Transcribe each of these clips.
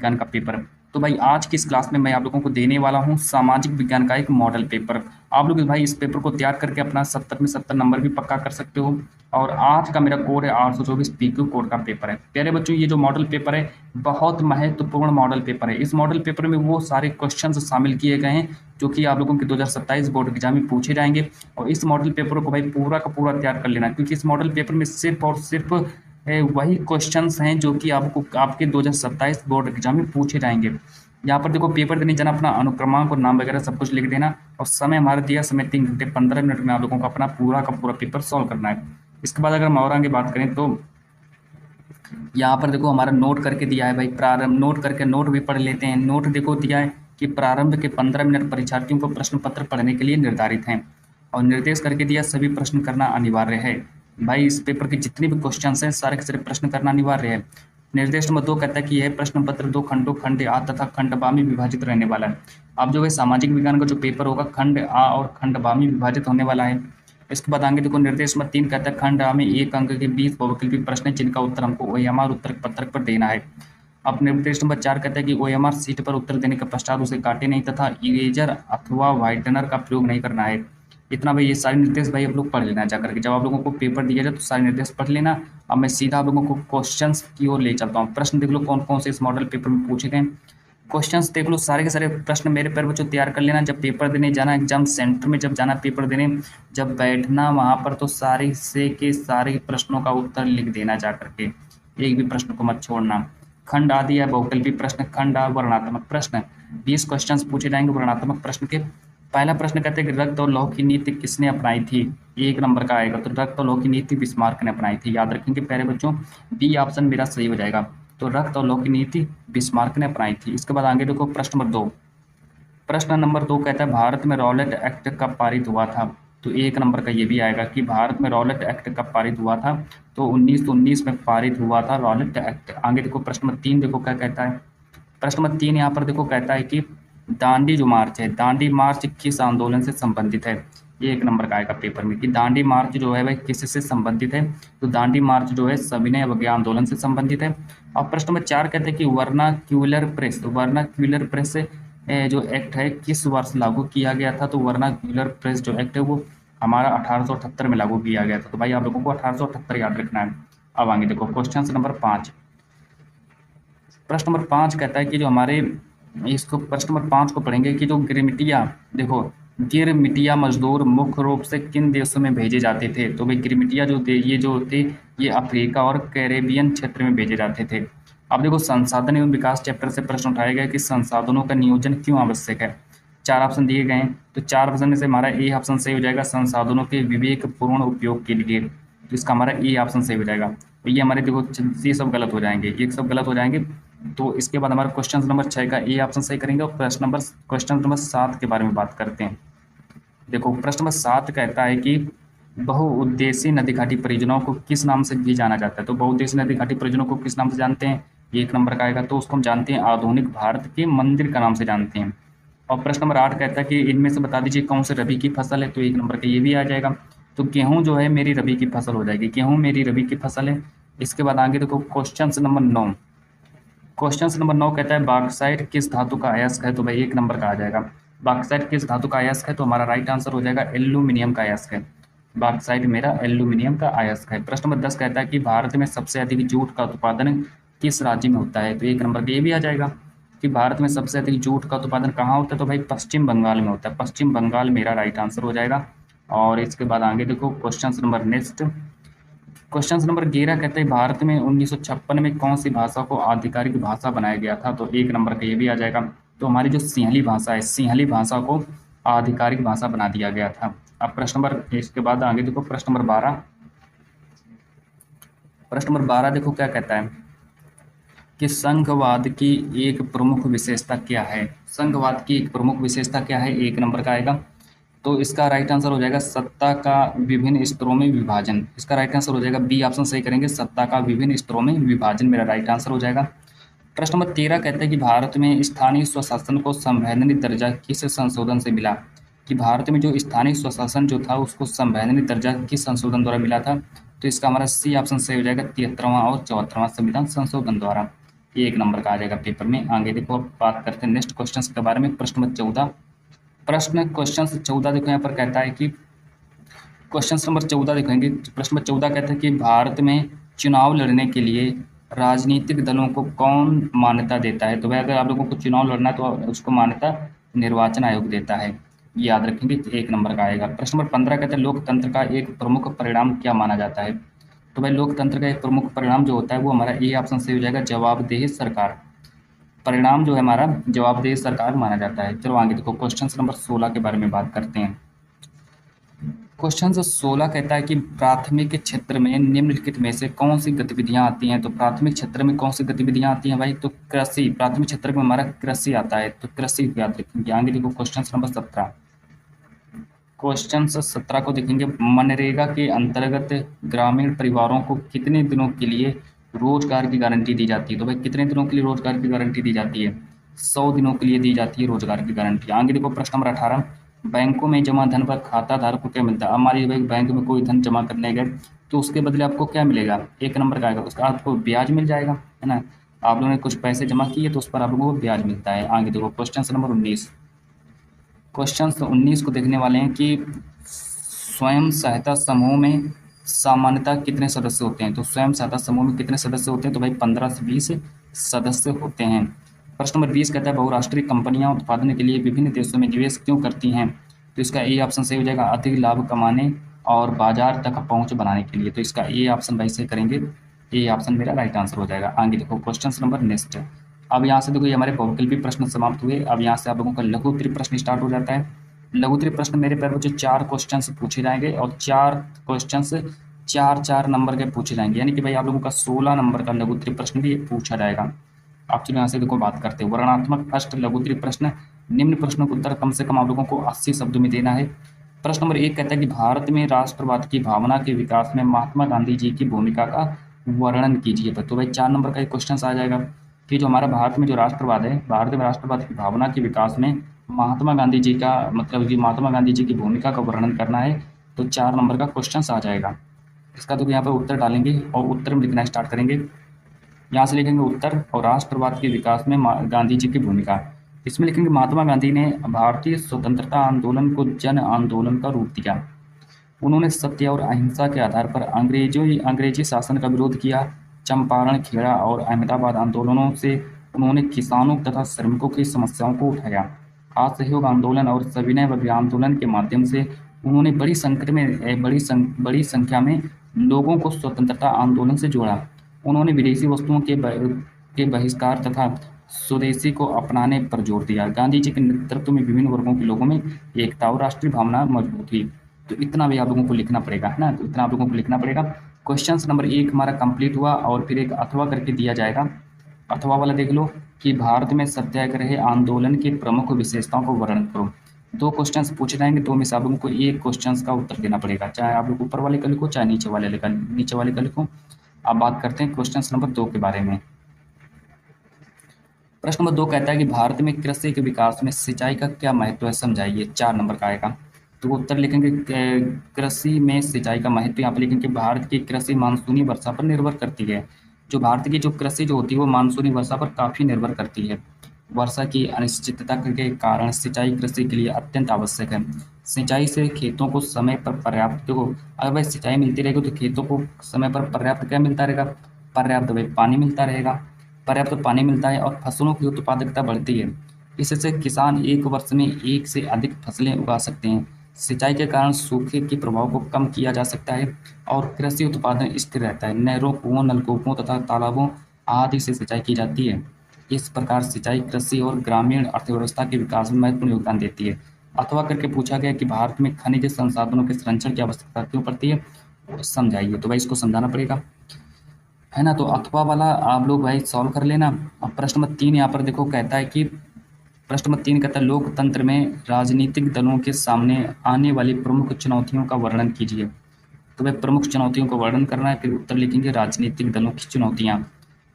विज्ञान का पेपर। तो भाई आज की इस क्लास में मैं आप लोगों को देने वाला हूँ सामाजिक विज्ञान का एक मॉडल पेपर। आप लोग भाई इस पेपर को तैयार करके अपना 70 में 70 नंबर भी पक्का कर सकते हो। और आज का मेरा कोड है 824 PQ कोड का पेपर है। प्यारे बच्चों, ये जो मॉडल पेपर है बहुत महत्वपूर्ण मॉडल पेपर है। इस मॉडल पेपर में वो सारे क्वेश्चन शामिल किए गए हैं जो कि आप लोगों के 2027 बोर्ड एग्जाम में पूछे जाएंगे। और इस मॉडल पेपर को भाई पूरा का पूरा तैयार कर लेना, क्योंकि इस मॉडल पेपर में सिर्फ और सिर्फ वही क्वेश्चंस हैं जो कि आपको आपके 2027 बोर्ड एग्जाम में पूछे जाएंगे। यहाँ पर देखो, पेपर देने जाना, अपना अनुक्रमांक और नाम वगैरह सब कुछ लिख देना, और समय हमारा दिया समय 3 घंटे 15 मिनट में आप लोगों को अपना पूरा का पूरा पेपर सॉल्व करना है। इसके बाद अगर हम और आगे बात करें तो यहाँ पर देखो हमारा नोट करके दिया है भाई, प्रारंभ नोट करके नोट भी पढ़ लेते हैं। नोट देखो दिया है कि प्रारंभ के 15 मिनट परीक्षार्थियों को प्रश्न पत्र पढ़ने के लिए निर्धारित हैं, और निर्देश करके दिया सभी प्रश्न करना अनिवार्य है। भाई इस पेपर के जितने भी क्वेश्चन हैं सारे के सारे प्रश्न करना अनिवार्य है। निर्देश नंबर 2 कहता है कि यह प्रश्न पत्र 2 खंडों खंड आ तथा खंड बा में विभाजित रहने वाला है। अब जो है सामाजिक विज्ञान का जो पेपर होगा खंड आ और खंड बा में विभाजित होने वाला है। इसके बाद आगे देखो, निर्देश नंबर 3 कहता है खंड आ में 1 अंक के 20 बहुविकल्पी प्रश्न हैं जिनका उत्तर हमको OMR उत्तर पत्रक पर देना है। अब निर्देश नंबर 4 कहता है कि OMR सीट पर उत्तर देने के पश्चात उसे काटे नहीं तथा इरेजर अथवा व्हाइटनर का प्रयोग नहीं करना है। इतना भाई, ये सारे निर्देश भाई आप लोग पढ़ लेना जाकर के। जब आप लोगों को पेपर दिया जाए तो सारे निर्देश पढ़ लेना। अब मैं सीधा आप लोगों को क्वेश्चंस की ओर ले चलता हूँ। प्रश्न देख लो कौन कौन से इस मॉडल पेपर में पूछे गए। क्वेश्चंस देख लो, सारे के सारे प्रश्न मेरे पैर बच्चों तैयार कर लेना। जब पेपर देने जाना, एग्जाम सेंटर में जब जाना पेपर देने, जब बैठना वहाँ पर, तो सारे से के सारे प्रश्नों का उत्तर लिख देना जा करके, एक भी प्रश्न को मत छोड़ना। खंड आदि है बहुविकल्पी प्रश्न, खंड आ वर्णनात्मक प्रश्न, 20 क्वेश्चन पूछे जाएंगे वर्णनात्मक प्रश्न के। पहला प्रश्न कहते हैं कि रक्त और लौह की नीति किसने अपनाई थी, 1 नंबर का आएगा। तो रक्त और लौह की नीति बिस्मार्क ने अपनाई थी, याद रखेंगे प्यारे बच्चों, बी ऑप्शन मेरा सही हो जाएगा। तो रक्त और लौह की नीति बिस्मार्क ने अपनाई थी। इसके बाद आगे देखो प्रश्न नंबर 2। प्रश्न नंबर 2 कहता है भारत में रॉलेट एक्ट कब पारित हुआ था। तो 1 नंबर का ये भी आएगा कि भारत में रॉलेट एक्ट कब पारित हुआ था। तो 1919 में पारित हुआ था रॉलेट एक्ट। आगे देखो प्रश्न नंबर 3, देखो क्या कहता है। प्रश्न नंबर 3 यहाँ पर देखो कहता है कि दांडी जो मार्च है, दांडी मार्च किस आंदोलन से संबंधित है। ये 1 नंबर का आएगा पेपर में कि दांडी मार्च जो है भाई किससे संबंधित है। तो दांडी मार्च जो है सविनय अवज्ञा आंदोलन से संबंधित है। और प्रश्न नंबर 4 कहते हैं कि वर्नाक्यूलर प्रेस, तो वर्नाक्यूलर प्रेस जो एक्ट है किस वर्ष लागू किया गया था। तो वर्नाक्यूलर प्रेस जो एक्ट है वो हमारा 1878 में लागू किया गया था। तो भाई आप लोगों को 1878 याद रखना है। अब आगे देखो क्वेश्चन नंबर 5। प्रश्न नंबर 5 कहता है कि जो हमारे इसको प्रश्न नंबर 5 को पढ़ेंगे कि जो गिरमिटिया, देखो गिरमिटिया मजदूर मुख्य रूप से किन देशों में भेजे जाते थे। तो भाई गिरमिटिया ये जो थे ये अफ्रीका और कैरेबियन क्षेत्र में भेजे जाते थे। अब देखो संसाधन एवं विकास चैप्टर से प्रश्न उठाया गया कि संसाधनों का नियोजन क्यों आवश्यक है। 4 ऑप्शन दिए गए हैं, तो 4 ऑप्शन में से हमारा ए ऑप्शन सही हो जाएगा, संसाधनों के विवेकपूर्ण उपयोग के लिए। तो इसका हमारा ए ऑप्शन सही हो जाएगा। तो ये हमारे देखो ये सब गलत हो जाएंगे, ये सब गलत हो जाएंगे। तो इसके बाद हमारा क्वेश्चन नंबर 6 का ए ऑप्शन सही करेंगे। और क्वेश्चन नंबर 7 के बारे में बात करते हैं। देखो प्रश्न नंबर 7 कहता है कि बहुउद्देशीय नदी घाटी परियोजनाओं को किस नाम से भी जाना जाता है। तो बहुउद्देशीय नदी घाटी परियोजनाओं को किस नाम से जानते हैं, 1 नंबर का आएगा। तो उसको हम जानते हैं आधुनिक भारत के मंदिर का नाम से जानते हैं। और प्रश्न नंबर 8 कहता है कि इनमें से बता दीजिए कौन से रबी की फसल है। तो 1 नंबर का ये भी आ जाएगा। तो गेहूं जो है मेरी रबी की फसल हो जाएगी, गेहूं मेरी रबी की फसल है। इसके बाद आगे देखो क्वेश्चन नंबर 9। क्वेश्चन नंबर 9 कहता है बॉक्साइट किस धातु का अयस्क है। तो भाई 1 नंबर का आ जाएगा, बॉक्साइट किस धातु का अयस्क है। तो हमारा राइट आंसर हो जाएगा एल्यूमिनियम का अयस्क है, बॉक्साइट मेरा एल्यूमिनियम का अयस्क है। प्रश्न नंबर 10 कहता है कि भारत में सबसे अधिक जूट का उत्पादन किस राज्य में होता है। तो 1 नंबर का ये भी आ जाएगा कि भारत में सबसे अधिक जूट का उत्पादन कहाँ होता है। तो भाई पश्चिम बंगाल में होता है, पश्चिम बंगाल मेरा राइट आंसर हो जाएगा। और इसके बाद आगे देखो question number next, question number 11 कहते हैं भारत में 1956 में कौन सी भाषा को आधिकारिक भाषा बनाया गया था। तो 1 नंबर का ये भी आ जाएगा। तो हमारी जो सिंहली भाषा है, सिंहली भाषा को आधिकारिक भाषा बना दिया गया था। अब प्रश्न नंबर, इसके बाद आगे देखो प्रश्न नंबर 12। प्रश्न नंबर 12 देखो क्या कहता है कि संघवाद की एक प्रमुख विशेषता क्या है। संघवाद की एक प्रमुख विशेषता क्या है, 1 नंबर का आएगा। तो इसका राइट आंसर हो जाएगा सत्ता का विभिन्न स्तरों में विभाजन। इसका राइट आंसर हो जाएगा बी ऑप्शन सही करेंगे, सत्ता का विभिन्न स्तरों में विभाजन मेरा राइट आंसर हो जाएगा। प्रश्न नंबर 13 कहते हैं कि भारत में स्थानीय स्वशासन को संवैधानिक दर्जा किस संशोधन से मिला। कि भारत में जो स्थानीय स्वशासन जो था उसको संवैधानिक दर्जा किस संशोधन द्वारा मिला था। तो इसका हमारा सी ऑप्शन सही हो जाएगा, 73वां और 74वां संविधान संशोधन द्वारा। ये 1 नंबर का आ जाएगा पेपर में। आगे देखो अब बात करते हैं नेक्स्ट क्वेश्चन के बारे में। प्रश्न नंबर 14 क्वेश्चन 14 देखो यहाँ पर कहता है कि क्वेश्चन नंबर 14 देखेंगे। प्रश्न नंबर 14 कहता है कि भारत में चुनाव लड़ने के लिए राजनीतिक दलों को कौन मान्यता देता है। तो भाई अगर आप लोगों को चुनाव लड़ना है तो उसको मान्यता निर्वाचन आयोग देता है, ये याद रखेंगे। 1 नंबर का आएगा। प्रश्न नंबर 15 कहता है लोकतंत्र का एक प्रमुख परिणाम क्या माना जाता है। तो भाई लोकतंत्र का एक प्रमुख परिणाम जो होता है वो हमारा ए ऑप्शन से हो जाएगा, जवाबदेह सरकार। परिणाम जो है हमारा जवाबदेह सरकार माना जाता है। चलो आगे देखो क्वेश्चन नंबर 16 के बारे में बात करते हैं। क्वेश्चन 16 कहता है कि प्राथमिक क्षेत्र में निम्नलिखित में से कौन सी गतिविधियां आती हैं। तो प्राथमिक क्षेत्र में कौन सी गतिविधियां आती हैं भाई, तो कृषि। प्राथमिक क्षेत्र में हमारा कृषि आता है, तो कृषि को याद रखेंगे। आगे देखो क्वेश्चन नंबर 17। क्वेश्चन 17 को देखेंगे, मनरेगा के अंतर्गत ग्रामीण परिवारों को कितने दिनों के लिए रोजगार की गारंटी दी जाती है। तो भाई कितने दिनों के लिए रोजगार की गारंटी दी जाती है, 100 दिनों के लिए दी जाती है रोजगार की गारंटी। आगे देखो प्रश्न नंबर 18, बैंकों में जमा धन पर खाता धारक को क्या मिलता है। हमारी भाई बैंक में कोई धन जमा करने गए तो उसके बदले आपको क्या मिलेगा, 1 नंबर का आएगा, उसका आपको ब्याज मिल जाएगा, है ना। आप लोगों ने कुछ पैसे जमा किए तो उस पर आप लोगों को ब्याज मिलता है। आगे देखो क्वेश्चन नंबर 19। क्वेश्चन 19 को देखने वाले हैं कि स्वयं सहायता समूह में सामान्यतः कितने सदस्य होते हैं। तो स्वयं सहायता समूह में कितने सदस्य होते हैं, तो भाई 15 से 20 सदस्य होते हैं। प्रश्न नंबर 20 कहता है बहुराष्ट्रीय कंपनियां उत्पादन के लिए विभिन्न देशों में निवेश क्यों करती हैं। तो इसका ए ऑप्शन सही हो जाएगा, अधिक लाभ कमाने और बाजार तक पहुंच बनाने के लिए। तो इसका ए ऑप्शन भाई से करेंगे, ए ऑप्शन मेरा राइट आंसर हो जाएगा। आगे देखो क्वेश्चन नंबर नेक्स्ट। अब यहाँ से देखो ये हमारे बहुविकल्पी प्रश्न समाप्त हुए। अब यहाँ से आप लोगों का लघु उत्तरीय प्रश्न स्टार्ट हो जाता है। लघु उत्तरीय प्रश्न मेरे पैर जो 4 क्वेश्चन पूछे जाएंगे और 4 क्वेश्चन 4-4 नंबर के पूछे जाएंगे, यानी कि भाई आप लोगों का 16 नंबर का लघु उत्तरीय प्रश्न भी पूछा जाएगा। आप चलिए यहाँ से देखो बात करते हैं वर्णनात्मक अष्ट लघु उत्तरीय प्रश्न। निम्न प्रश्नों का उत्तर कम से कम आप लोगों को 80 शब्दों में देना है। प्रश्न नंबर 1 कहता है कि भारत में राष्ट्रवाद की भावना के विकास में महात्मा गांधी जी की भूमिका का वर्णन कीजिए। तो भाई 4 नंबर का एक क्वेश्चन आ जाएगा कि जो हमारा भारत में जो राष्ट्रवाद है, भारत में राष्ट्रवाद की भावना के विकास में महात्मा गांधी जी का मतलब कि महात्मा गांधी जी की भूमिका का वर्णन करना है। तो 4 नंबर का क्वेश्चन आ जाएगा। इसका तो यहाँ पर उत्तर डालेंगे और उत्तर में लिखना स्टार्ट करेंगे। यहाँ से लिखेंगे उत्तर और राष्ट्रवाद के विकास में गांधी जी की भूमिका। इसमें लिखेंगे महात्मा गांधी ने भारतीय स्वतंत्रता आंदोलन को जन आंदोलन का रूप दिया। उन्होंने सत्य और अहिंसा के आधार पर अंग्रेजी शासन का विरोध किया। चंपारण, खेड़ा और अहमदाबाद आंदोलनों से उन्होंने किसानों तथा श्रमिकों की समस्याओं को उठाया। असहयोग आंदोलन और सविनय आंदोलन के माध्यम से उन्होंने बड़ी संख्या में लोगों को स्वतंत्रता आंदोलन से जोड़ा। उन्होंने विदेशी वस्तुओं के बहिष्कार तथा स्वदेशी को अपनाने पर जोर दिया। गांधी जी के नेतृत्व में विभिन्न वर्गों के लोगों में एकता और राष्ट्रीय भावना मजबूत हुई। तो इतना भी आप लोगों को लिखना पड़ेगा, है ना। तो इतना आप लोगों को लिखना पड़ेगा। क्वेश्चन नंबर 1 हमारा कंप्लीट हुआ और फिर एक अथवा करके दिया जाएगा। अथवा वाला देख लो कि भारत में सत्याग्रह आंदोलन की प्रमुख विशेषताओं को वर्णन करो। 2 क्वेश्चंस पूछे जाएंगे, 2 में से आप लोगों को 1 क्वेश्चन का उत्तर देना पड़ेगा, चाहे आप लोग ऊपर वाले का लिखो चाहे नीचे वाले का लिखो। अब बात करते हैं क्वेश्चन नंबर 2 के बारे में। प्रश्न नंबर 2 कहता है कि भारत में कृषि के विकास में सिंचाई का क्या महत्व है, समझाइए। 4 नंबर का आएगा। तो उत्तर लिखेंगे कृषि में सिंचाई का महत्व। यहाँ पर लिखेंगे भारत की कृषि मानसूनी वर्षा पर निर्भर करती है। जो भारत की जो कृषि जो होती है वो मानसूनी वर्षा पर काफ़ी निर्भर करती है। वर्षा की अनिश्चितता के कारण सिंचाई कृषि के लिए अत्यंत आवश्यक है। सिंचाई से खेतों को समय पर पर्याप्त अगर भाई सिंचाई मिलती रहेगी तो खेतों को समय पर पर्याप्त क्या मिलता रहेगा, पर्याप्त भाई पानी मिलता रहेगा। पर्याप्त पानी मिलता है और फसलों की उत्पादकता बढ़ती है। इससे किसान एक वर्ष में 1 से अधिक फसलें उगा सकते हैं। सिंचाई के कारण सूखे के प्रभाव को कम किया जा सकता है और कृषि उत्पादन स्थिर रहता है। नहरों, कुओं, नलकूपों तथा तालाबों आदि से सिंचाई की जाती है। इस प्रकार सिंचाई कृषि और ग्रामीण अर्थव्यवस्था के विकास में महत्वपूर्ण योगदान देती है। अथवा करके पूछा गया कि भारत में खनिज संसाधनों के संरक्षण की आवश्यकता क्यों पड़ती है, समझाइए। तो भाई इसको समझाना पड़ेगा, है ना। तो अथवा वाला आप लोग भाई सॉल्व कर लेना। अब प्रश्न नंबर 3 यहाँ पर देखो कहता है कि प्रश्न नंबर 3 कहता है लोकतंत्र में राजनीतिक दलों के सामने आने वाली प्रमुख चुनौतियों का वर्णन कीजिए। तो भाई प्रमुख चुनौतियों का वर्णन करना है, फिर उत्तर लिखेंगे राजनीतिक दलों की चुनौतियाँ।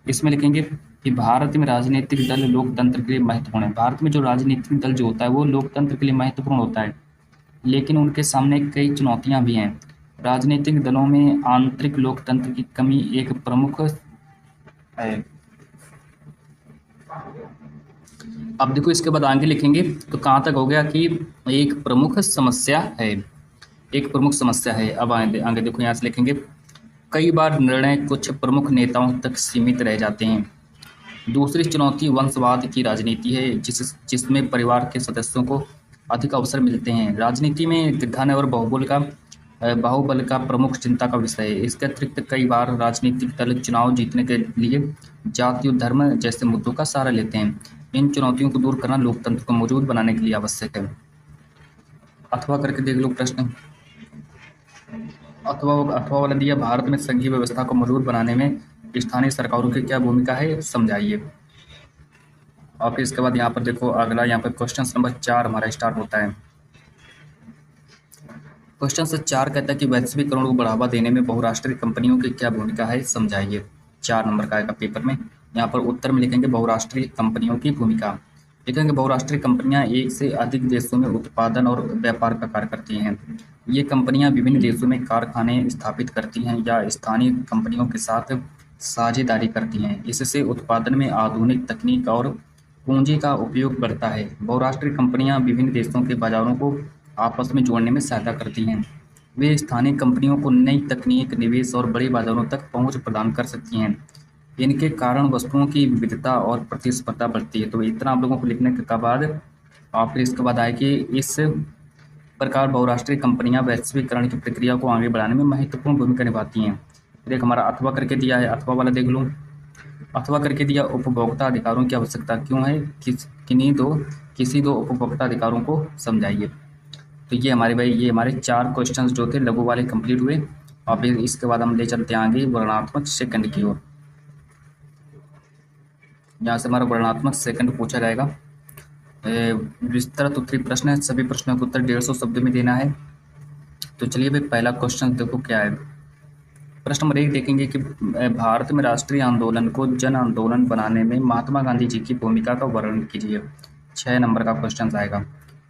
इसमें लिखेंगे कि भारत में राजनीतिक दल लोकतंत्र के लिए महत्वपूर्ण है। भारत में जो राजनीतिक दल जो होता है वो लोकतंत्र के लिए महत्वपूर्ण होता है, लेकिन उनके सामने कई चुनौतियां भी हैं। राजनीतिक दलों में आंतरिक लोकतंत्र की कमी एक प्रमुख है। अब देखो इसके बाद आगे लिखेंगे तो कहाँ तक हो गया कि एक प्रमुख समस्या है, एक प्रमुख समस्या है। अब आगे आगे देखो यहाँ से लिखेंगे कई बार निर्णय कुछ प्रमुख नेताओं तक सीमित रह जाते हैं। दूसरी चुनौती वंशवाद की राजनीति है जिसमें परिवार के सदस्यों को अधिक अवसर मिलते हैं। राजनीति में धन और बाहुबल का प्रमुख चिंता का विषय है। इसके अतिरिक्त कई बार राजनीतिक दल चुनाव जीतने के लिए जाति और धर्म जैसे मुद्दों का सहारा लेते हैं। इन चुनौतियों को दूर करना लोकतंत्र को मजबूत बनाने के लिए आवश्यक है। अथवा करके देख लो प्रश्न। अथवा वाला दिया भारत में संघीय व्यवस्था को मजबूत बनाने में स्थानीय सरकारों की क्या भूमिका है, समझाइए। और फिर इसके बाद यहाँ पर देखो अगला यहाँ पर क्वेश्चन नंबर 4 हमारा स्टार्ट होता है। क्वेश्चन से 4 कहता है कि वैश्वीकरण को बढ़ावा देने में बहुराष्ट्रीय कंपनियों की क्या भूमिका है, समझाइए। 4 नंबर का आएगा पेपर में। यहाँ पर उत्तर में लिखेंगे बहुराष्ट्रीय कंपनियों की भूमिका। लिखेंगे बहुराष्ट्रीय कंपनियां एक से अधिक देशों में उत्पादन और व्यापार का कार्य करती हैं। ये कंपनियां विभिन्न देशों में कारखाने स्थापित करती हैं या स्थानीय कंपनियों के साथ साझेदारी करती हैं। इससे उत्पादन में आधुनिक तकनीक और पूंजी का उपयोग बढ़ता है। बहुराष्ट्रीय कंपनियां विभिन्न देशों के बाजारों को आपस में जोड़ने में सहायता करती हैं। वे स्थानीय कंपनियों को नई तकनीक, निवेश और बड़े बाजारों तक पहुंच प्रदान कर सकती हैं। इनके कारण वस्तुओं की विविधता और प्रतिस्पर्धा बढ़ती है। तो इतना आप लोगों को लिखने के बाद और फिर इसके बाद आए कि इस प्रकार बहुराष्ट्रीय कंपनियां वैश्वीकरण की प्रक्रिया को आगे बढ़ाने में महत्वपूर्ण भूमिका निभाती हैं। फिर एक हमारा अथवा करके दिया है, अथवा वाला देख लो। अथवा करके दिया उपभोक्ता अधिकारों की आवश्यकता क्यों है, किसी दो उपभोक्ता अधिकारों को समझाइए। तो ये हमारे भाई ये हमारे 4 क्वेश्चंस जो थे लघु वाले कंप्लीट हुए। और फिर इसके बाद हम ले चलते हैं आगे वर्णनात्मक सेकंड की ओर। यहाँ से हमारा वर्णनात्मक सेकंड पूछा जाएगा। विस्तृत उत्तरी प्रश्न है, सभी प्रश्नों का उत्तर 150 शब्द में देना है। तो चलिए भाई पहला क्वेश्चन देखो क्या है। प्रश्न नंबर 1 देखेंगे कि भारत में राष्ट्रीय आंदोलन को जन आंदोलन बनाने में महात्मा गांधी जी की भूमिका का वर्णन कीजिए। 6 नंबर का क्वेश्चन आएगा।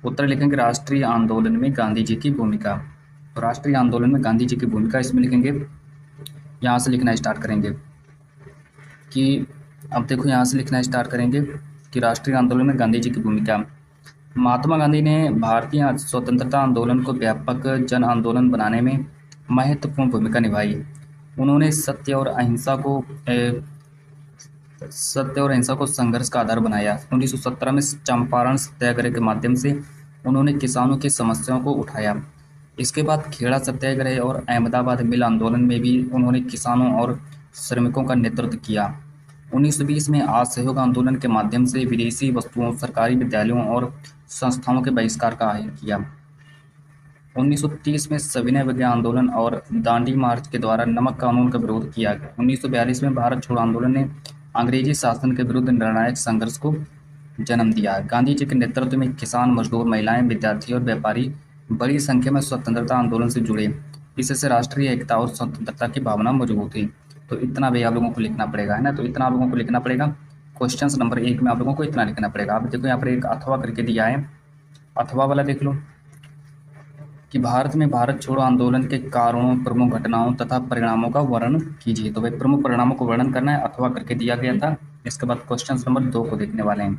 उत्तर लिखेंगे राष्ट्रीय आंदोलन में गांधी जी की भूमिका। तो राष्ट्रीय आंदोलन में गांधी जी की भूमिका इसमें लिखेंगे, यहाँ से लिखना स्टार्ट करेंगे कि अब देखो यहाँ से लिखना स्टार्ट करेंगे कि राष्ट्रीय आंदोलन में गांधी जी की भूमिका। महात्मा गांधी ने भारतीय स्वतंत्रता आंदोलन को व्यापक जन आंदोलन बनाने में महत्वपूर्ण भूमिका निभाई। उन्होंने सत्य और अहिंसा को संघर्ष का आधार बनाया। 1917 में चंपारण सत्याग्रह के माध्यम से उन्होंने किसानों की समस्याओं को उठाया। इसके बाद खेड़ा सत्याग्रह और अहमदाबाद मिल आंदोलन में भी उन्होंने किसानों और श्रमिकों का नेतृत्व किया। 1920 में असहयोग आंदोलन के माध्यम से विदेशी वस्तुओं, सरकारी विद्यालयों और संस्थाओं के बहिष्कार का आह्वान किया। 1930 में सविनय अवज्ञा आंदोलन और दांडी मार्च के द्वारा नमक कानून का विरोध किया। 1942 में भारत छोड़ो आंदोलन ने अंग्रेजी शासन के विरुद्ध निर्णायक संघर्ष को जन्म दिया। गांधी जी के नेतृत्व में किसान, मजदूर, महिलाएं, विद्यार्थी और व्यापारी बड़ी संख्या में स्वतंत्रता आंदोलन से जुड़े। इससे राष्ट्रीय एकता और स्वतंत्रता की भावना मजबूत हुई। तो इतना भी आप लोगों को लिखना पड़ेगा, है ना। तो इतना आप लोगों को लिखना पड़ेगा। क्वेश्चन नंबर 1 में आप लोगों को इतना लिखना पड़ेगा। आप देखो यहाँ पर एक अथवा करके दिया है, अथवा वाला देख लो कि भारत में भारत छोड़ो आंदोलन के कारणों, प्रमुख घटनाओं तथा परिणामों का वर्णन कीजिए। तो भाई प्रमुख परिणामों को वर्णन करना है, अथवा करके दिया गया था। इसके बाद क्वेश्चन नंबर 2 को देखने वाले हैं।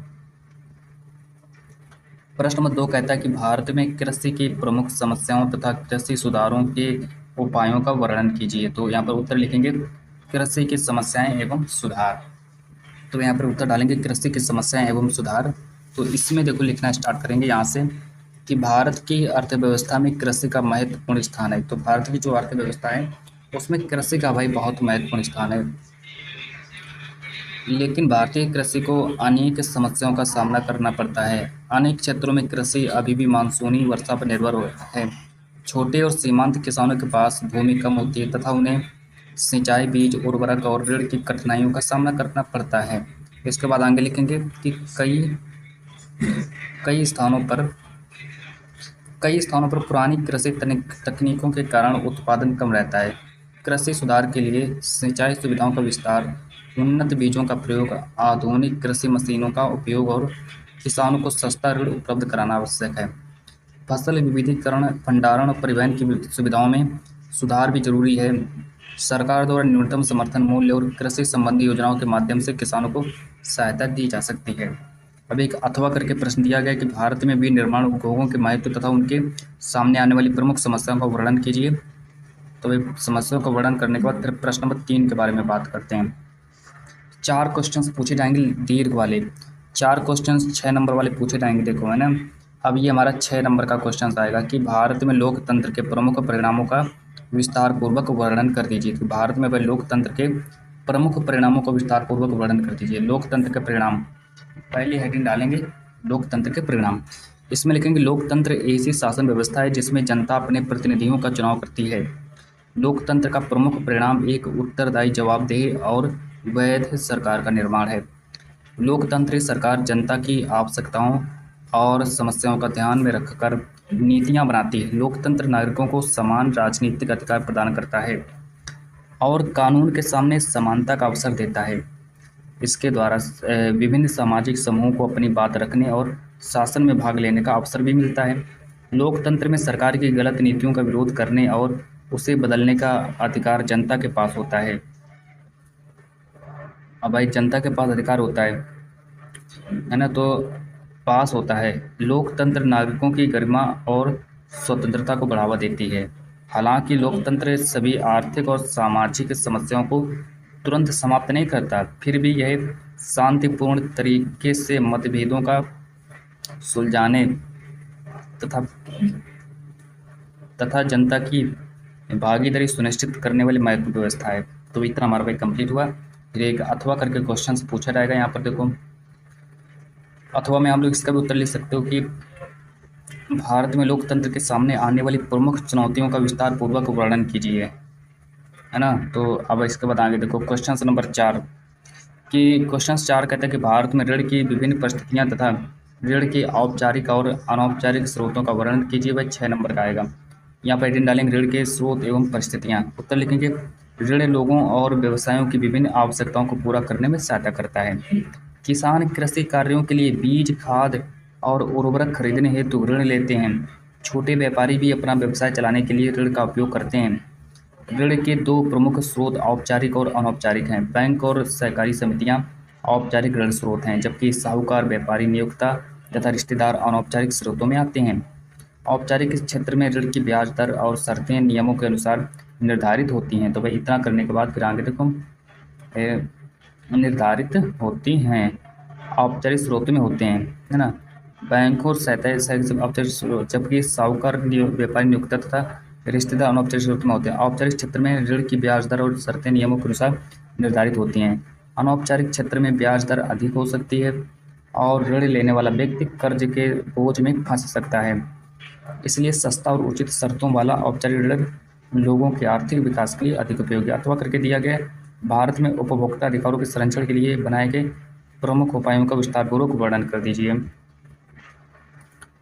प्रश्न नंबर 2 कहता है कि भारत में कृषि की प्रमुख समस्याओं तथा कृषि सुधारों के उपायों का वर्णन कीजिए। तो यहाँ पर उत्तर लिखेंगे कृषि की समस्याएं एवं सुधार। तो यहाँ पर उत्तर डालेंगे कृषि की समस्याएं एवं सुधार। तो इसमें देखो लिखना स्टार्ट करेंगे यहाँ से कि भारत की अर्थव्यवस्था में कृषि का महत्वपूर्ण स्थान है। तो भारत की जो अर्थव्यवस्था है उसमें कृषि का भाई बहुत महत्वपूर्ण स्थान है। लेकिन भारतीय कृषि को अनेक समस्याओं का सामना करना पड़ता है। अनेक क्षेत्रों में कृषि अभी भी मानसूनी वर्षा पर निर्भर है। छोटे और सीमांत किसानों के पास भूमि कम होती है तथा उन्हें सिंचाई, बीज, उर्वरक और ऋण की कठिनाइयों का सामना करना पड़ता है। इसके बाद आगे लिखेंगे कि कई स्थानों पर पुरानी कृषि तकनीकों के कारण उत्पादन कम रहता है। कृषि सुधार के लिए सिंचाई सुविधाओं का विस्तार, उन्नत बीजों का प्रयोग, आधुनिक कृषि मशीनों का उपयोग और किसानों को सस्ता ऋण उपलब्ध कराना आवश्यक है। फसल विविधीकरण, भंडारण और परिवहन की सुविधाओं में सुधार भी जरूरी है। सरकार द्वारा न्यूनतम समर्थन मूल्य और कृषि संबंधी योजनाओं के माध्यम से किसानों को सहायता दी जा सकती है। अब एक अथवा करके प्रश्न दिया गया कि भारत में विनिर्माण उद्योगों के महत्व तथा उनके सामने आने वाली प्रमुख समस्याओं का वर्णन कीजिए। तो ये समस्याओं का वर्णन करने के बाद फिर प्रश्न नंबर 3 के बारे में बात करते हैं। 4 क्वेश्चंस पूछे जाएंगे दीर्घ वाले, 4 क्वेश्चंस 6 नंबर वाले पूछे जाएंगे, देखो है ना। अब ये हमारा 6 नंबर का क्वेश्चन आएगा कि भारत में लोकतंत्र के प्रमुख परिणामों का विस्तार पूर्वक वर्णन कर दीजिए। तो भारत में भाई लोकतंत्र के प्रमुख परिणामों को विस्तार पूर्वक वर्णन कर दीजिए। लोकतंत्र के परिणाम, पहली हेडिंग डालेंगे लोकतंत्र के परिणाम। इसमें लिखेंगे लोकतंत्र ऐसी शासन व्यवस्था है जिसमें जनता अपने प्रतिनिधियों का चुनाव करती है। लोकतंत्र का प्रमुख परिणाम एक उत्तरदायी, जवाबदेह और वैध सरकार का निर्माण है। लोकतंत्री सरकार जनता की आवश्यकताओं और समस्याओं का ध्यान में रखकर नीतियां बनाती है। लोकतंत्र नागरिकों को समान राजनीतिक अधिकार प्रदान करता है और कानून के सामने समानता का अवसर देता है। इसके द्वारा विभिन्न सामाजिक समूहों को अपनी बात रखने और शासन में भाग लेने का अवसर भी मिलता है। लोकतंत्र में सरकार की गलत नीतियों का विरोध करने और उसे बदलने का अधिकार जनता के पास होता है। अब भाई जनता के पास अधिकार होता है ना, तो पास होता है। लोकतंत्र नागरिकों की गरिमा और स्वतंत्रता को बढ़ावा देती है। हालांकि लोकतंत्र सभी आर्थिक और सामाजिक समस्याओं को तुरंत समाप्त नहीं करता, फिर भी यह शांतिपूर्ण तरीके से मतभेदों का सुलझाने तथा जनता की भागीदारी सुनिश्चित करने वाली महत्वपूर्ण व्यवस्था है। तो इतना हमारा भाई कंप्लीट हुआ। फिर एक अथवा करके क्वेश्चंस पूछा जाएगा। यहाँ पर देखो अथवा में आप लोग इसका भी उत्तर लिख सकते हो कि भारत में लोकतंत्र के सामने आने वाली प्रमुख चुनौतियों का विस्तार पूर्वक वर्णन कीजिए, है ना। तो अब इसके बाद आगे देखो क्वेश्चन नंबर 4 कि क्वेश्चन 4 कहता है कि भारत में ऋण की विभिन्न परिस्थितियां तथा ऋण के औपचारिक और अनौपचारिक स्रोतों का वर्णन कीजिए। वह 6 नंबर का आएगा। यहाँ पर डालेंगे ऋण के स्रोत एवं परिस्थितियाँ। उत्तर लिखेंगे ऋण लोगों और व्यवसायों की विभिन्न आवश्यकताओं को पूरा करने में सहायता करता है। किसान कृषि कार्यों के लिए बीज, खाद और उर्वरक खरीदने हेतु ऋण लेते हैं। छोटे व्यापारी भी अपना व्यवसाय चलाने के लिए ऋण का उपयोग करते हैं। ऋण के 2 प्रमुख स्रोत औपचारिक और अनौपचारिक हैं। बैंक और सहकारी समितियां औपचारिक ऋण स्रोत हैं, जबकि साहूकार, व्यापारी, नियोक्ता तथा रिश्तेदार अनौपचारिक स्रोतों में आते हैं। औपचारिक क्षेत्र में ऋण की ब्याज दर और शर्तें नियमों के अनुसार निर्धारित होती हैं। तो भाई इतना करने के बाद फिर आगे देखो निर्धारित होती हैं, औपचारिक स्रोतों में होते हैं, है ना। बैंक और औपचारिक स्रोत, जबकि साहूकार, व्यापारी, नियोक्ता तथा रिश्तेदार अनौपचारिक स्रोत में होते हैं। औपचारिक क्षेत्र में ऋण की ब्याज दर और शर्तें नियमों के अनुसार निर्धारित होती हैं। अनौपचारिक क्षेत्र में ब्याज दर अधिक हो सकती है और ऋण लेने वाला व्यक्ति कर्ज के बोझ में फंस सकता है। इसलिए सस्ता और उचित शर्तों वाला औपचारिक ऋण लोगों के आर्थिक विकास के लिए अधिक उपयोगी। अथवा करके दिया गया भारत में उपभोक्ता अधिकारों के संरक्षण के लिए बनाए गए प्रमुख उपायों का विस्तारपूर्वक वर्णन कर दीजिए।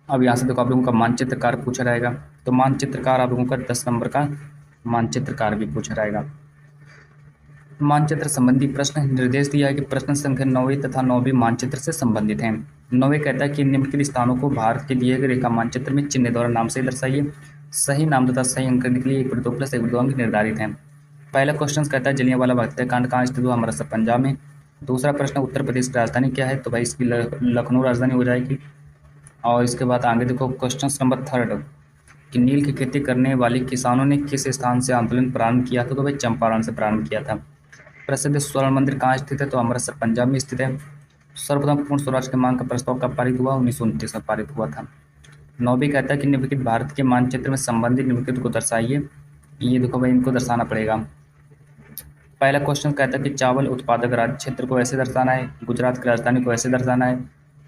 अब यहाँ से देखो आप लोगों का मानचित्रकार पूछा जाएगा। तो मानचित्रकार आप लोगों का 10 नंबर का मानचित्रकार भी पूछा जाएगा। मानचित्र संबंधी प्रश्न निर्देश दिया है कि प्रश्न संख्या 9वीं तथा 9वीं मानचित्र से संबंधित हैं। 9वीं कहता है कि निम्नलिखित स्थानों को भारत के दिए गए रेखा मानचित्र में चिन्ह द्वारा नाम से दर्शाइए। सही नाम तथा सही अंक करने के लिए 1/2+1/2 अंक निर्धारित हैं। पहला क्वेश्चन कहता है जलियांवाला बाग हत्याकांड कहाँ स्थित हुआ? अमृतसर, पंजाब में। दूसरा प्रश्न उत्तर प्रदेश की राजधानी क्या है? तो भाई इसकी लखनऊ राजधानी हो जाएगी। और इसके बाद आगे देखो क्वेश्चन नंबर 3 कि नील की खेती करने वाले किसानों ने किस स्थान से आंदोलन प्रारंभ किया था? तो भाई चंपारण से प्रारंभ किया था। प्रसिद्ध स्वर्ण मंदिर कहाँ स्थित है? तो अमृतसर, पंजाब में स्थित है। सर्वप्रथम पूर्ण स्वराज के मांग का प्रस्ताव कब पारित हुआ? 1929 में पारित हुआ था। 9वीं कहता है कि निम्नलिखित भारत के मानचित्र में संबंधित निम्नलिखित को दर्शाइए। ये देखो भाई इनको दर्शाना पड़ेगा। पहला क्वेश्चन कहता है कि चावल उत्पादक राज्य क्षेत्र को ऐसे दर्शाना है, गुजरात की राजधानी को ऐसे दर्शाना है,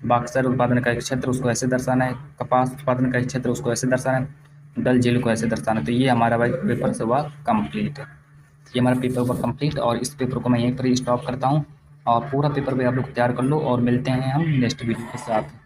बक्सर उत्पादन का एक क्षेत्र उसको ऐसे दर्शाना है, कपास उत्पादन का एक क्षेत्र उसको ऐसे दर्शाना है, डल झील को ऐसे दर्शाना है। तो ये हमारा भाई पेपर से हुआ कंप्लीट। ये हमारा पेपर हुआ कंप्लीट और इस पेपर को मैं यहीं पर ही स्टॉप करता हूँ और पूरा पेपर भी आप लोग तैयार कर लो और मिलते हैं हम नेक्स्ट वीडियो के साथ।